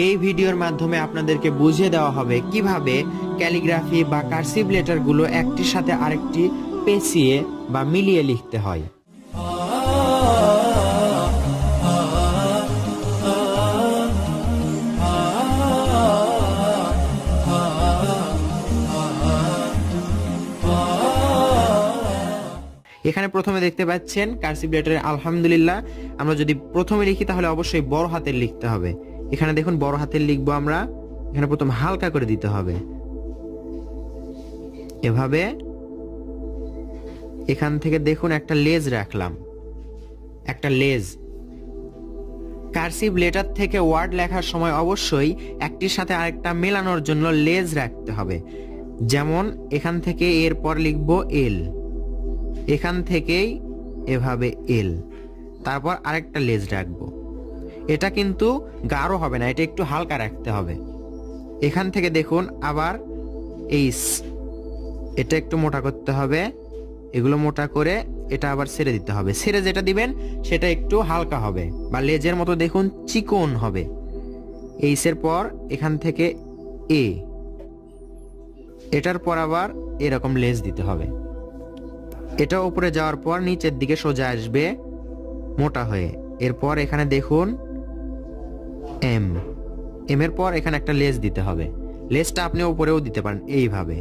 এই ভিডিওর মাধ্যমে আপনাদেরকে বুঝিয়ে দেওয়া হবে কিভাবে ক্যালিগ্রাফি বা কার্সিভ লেটারগুলো একটির সাথে আরেকটি পেঁচিয়ে বা মিলিয়ে লিখতে হয়। এখানে প্রথমে দেখতে পাচ্ছেন কার্সিভ লেটারে আলহামদুলিল্লাহ। আমরা যদি প্রথমে লিখি তাহলে অবশ্যই বড় হাতের লিখতে হবে। এখানে দেখুন বড় হাতের লিখবো আমরা। এখানে প্রথম হালকা করে দিতে হবে এভাবে। এখান থেকে দেখুন একটা লেজ রাখলাম, একটা লেজ। কার্সিভ লেটার থেকে ওয়ার্ড লেখার সময় অবশ্যই একটির সাথে আরেকটা মেলানোর জন্য লেজ রাখতে হবে। যেমন এখান থেকে এরপর লিখবো এল, এখান থেকেই এভাবে এল, তারপর আরেকটা লেজ রাখবো। এটা কিন্তু গাঢ় হবে না, এটা একটু হালকা রাখতে হবে। এখান থেকে দেখুন আবার এইস, এটা একটু মোটা করতে হবে। এগুলো মোটা করে এটা আবার ছেড়ে দিতে হবে। ছেড়ে যেটা দিবেন সেটা একটু হালকা হবে বা লেজের মতো দেখুন চিকন হবে। এইসের পর এখান থেকে এ, এটার পর আবার এরকম লেজ দিতে হবে। এটা উপরে যাওয়ার পর নিচের দিকে সোজা আসবে মোটা হয়ে। এরপর এখানে দেখুন এম, এম এর পর এখানে একটা লেজ দিতে হবে। লেজটা আপনি উপরেও দিতে পারেন এইভাবে।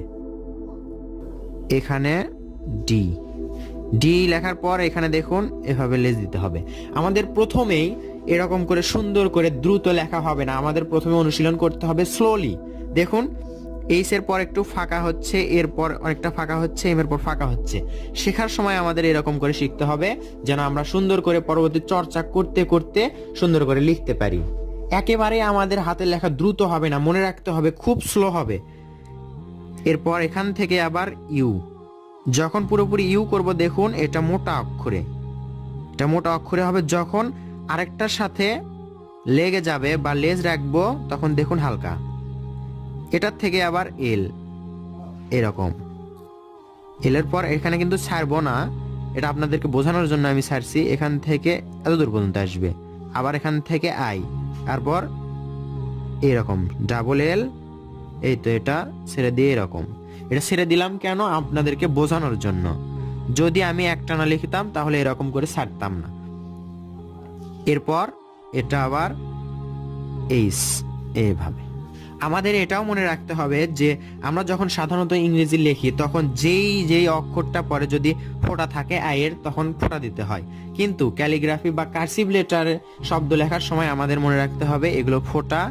এখানে ডি, ডি লেখার পর এখানে দেখুন এভাবে লেজ দিতে হবে। আমাদের প্রথমেই এরকম করে সুন্দর করে দ্রুত লেখা হবে না, আমাদের প্রথমে অনুশীলন করতে হবে স্লোলি। দেখুন এইস এর পর একটু ফাঁকা হচ্ছে, এরপর অনেকটা ফাঁকা হচ্ছে, এম এর পর ফাঁকা হচ্ছে। শেখার সময় আমাদের এরকম করে শিখতে হবে যেন আমরা সুন্দর করে পরবর্তী চর্চা করতে করতে সুন্দর করে লিখতে পারি। একেবারে আমাদের হাতের লেখা দ্রুত হবে না, মনে রাখতে হবে খুব স্লো হবে। এরপর এখান থেকে আবার ইউ, যখন পুরোপুরি ইউ করব দেখুন এটা মোটা অক্ষরে, এটা মোটা অক্ষরে হবে। যখন আরেকটার সাথে লেগে যাবে বা লেজ রাখবো তখন দেখুন হালকা। এটার থেকে আবার এল, এরকম এলের পর এখানে কিন্তু ছাড়বো না, এটা আপনাদেরকে বোঝানোর জন্য আমি ছাড়ছি। এখান থেকে এত দূর পর্যন্ত আসবে, আবার এখান থেকে আই, তারপর এরকম ডাবল এল। এই তো এটা ছেড়ে দিয়ে এরকম, এটা ছেড়ে দিলাম কেন আপনাদেরকে বোঝানোর জন্য। যদি আমি একটানা লিখতাম তাহলে এরকম করে ছাড়তাম না। এরপর এটা আবার এইস, এইভাবে। আমাদের এটাও মনে রাখতে হবে যে আমরা যখন সাধারণত ইংরেজি লিখি তখন যেই অক্ষরটা পরে যদি ফোঁটা থাকে আয়ের তখন ফোঁটা দিতে হয়, কিন্তু ক্যালিগ্রাফি বা কার্সিভ লেটারে শব্দ লেখার সময় আমাদের মনে রাখতে হবে এগুলো ফোঁটা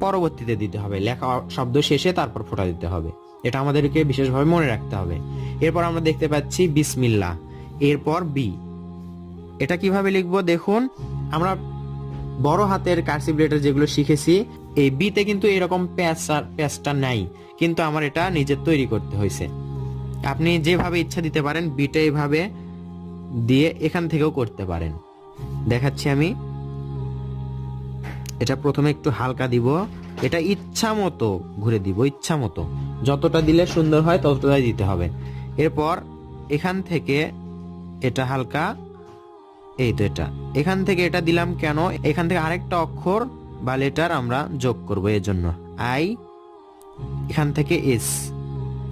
পরবর্তীতে দিতে হবে, লেখা শব্দ শেষে তারপর ফোঁটা দিতে হবে। এটা আমাদেরকে বিশেষভাবে মনে রাখতে হবে। এরপর আমরা দেখতে পাচ্ছি বিসমিল্লাহ, এরপর বি। এটা কিভাবে লিখবো দেখুন, আমরা বড় হাতের কার্সিভ লেটার যেগুলো শিখেছি এই বিতে কিন্তু এরকম প্যাচটা নাই, কিন্তু আমার এটা নিজের তৈরি করতে হয়েছে। আপনি যেভাবে ইচ্ছা দিতে পারেন, বিটা এইভাবে দিয়ে এখান থেকেও করতে পারেন। দেখাচ্ছি আমি। এটা প্রথমে একটু হালকা দিব, এটা ইচ্ছা মতো ঘুরে দিব, ইচ্ছা মতো যতটা দিলে সুন্দর হয় ততটাই দিতে হবে। এরপর এখান থেকে এটা হালকা, এই তো এটা এখান থেকে এটা দিলাম কেন, এখান থেকে আরেকটা অক্ষর বা লেটার আমরা যোগ করব, এর জন্য আই, এখান থেকে এস,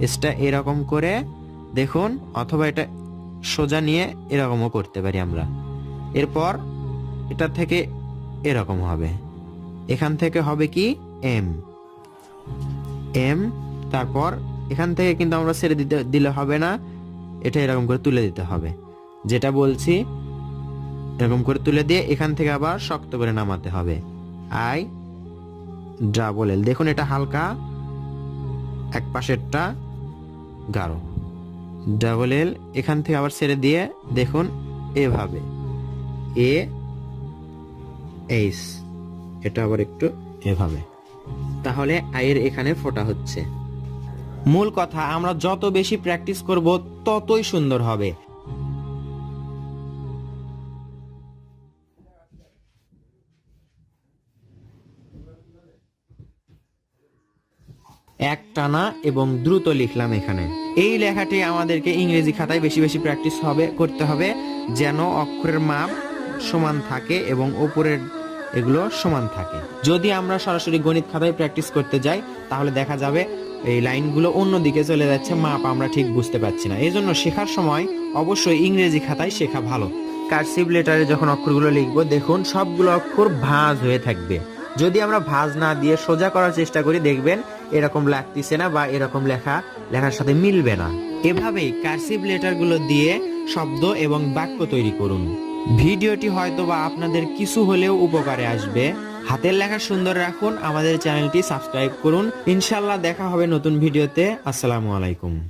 এসটা এরকম করে দেখুন, অথবা এটা সোজা নিয়ে এরকমও করতে পারি আমরা। এরপর এটা থেকে এরকম হবে, এখান থেকে হবে কি এম, এম। তারপর এখান থেকে কিন্তু আমরা ছেড়ে দিলে হবে না, এটা এরকম করে তুলে দিতে হবে, যেটা বলছি এরকম করে তুলে দিয়ে এখান থেকে আবার শক্ত করে নামাতে হবে। আই ডাবল এল, দেখুন এটা হালকা, এক পাশেরটা গাঢ়, ডাবল এল। এখান থেকে আবার ছেড়ে দিয়ে দেখুন এভাবে এ এইস, এটা আবার একটু এভাবে, তাহলে আয়ের এখানে ফোঁটা হচ্ছে। মূল কথা, আমরা যত বেশি প্র্যাকটিস করব ততই সুন্দর হবে। একটানা এবং দ্রুত লিখলাম এখানে। এই লেখাটি আমাদেরকে ইংরেজি খাতায় বেশি বেশি প্র্যাকটিস করতে হবে, যেন অক্ষরের মাপ সমান থাকে এবং উপরের এগুলো সমান থাকে। যদি আমরা সরাসরি গণিত খাতায় প্র্যাকটিস করতে যাই তাহলে দেখা যাবে এই লাইনগুলো অন্যদিকে চলে যাচ্ছে, মাপ আমরা ঠিক বুঝতে পারছি না। এই জন্য শেখার সময় অবশ্যই ইংরেজি খাতায় শেখা ভালো। কার্সিভ লেটারে যখন অক্ষরগুলো লিখবো দেখুন সবগুলো অক্ষর ভাঁজ হয়ে থাকবে। যদি আমরা ভাঁজ না দিয়ে সোজা করার চেষ্টা করি দেখবেন এরকম লাগতেছে না বা এরকম লেখার সাথে মিলবে না। এভাবেই কার্সিভ লেটারগুলো দিয়ে শব্দ এবং বাক্য তৈরি করুন। ভিডিওটি হয়তো বা আপনাদের কিছু হলেও উপকারে আসবে। হাতের লেখা সুন্দর রাখুন, আমাদের চ্যানেলটি সাবস্ক্রাইব করুন। ইনশাআল্লাহ দেখা হবে নতুন ভিডিওতে। আসসালামু আলাইকুম।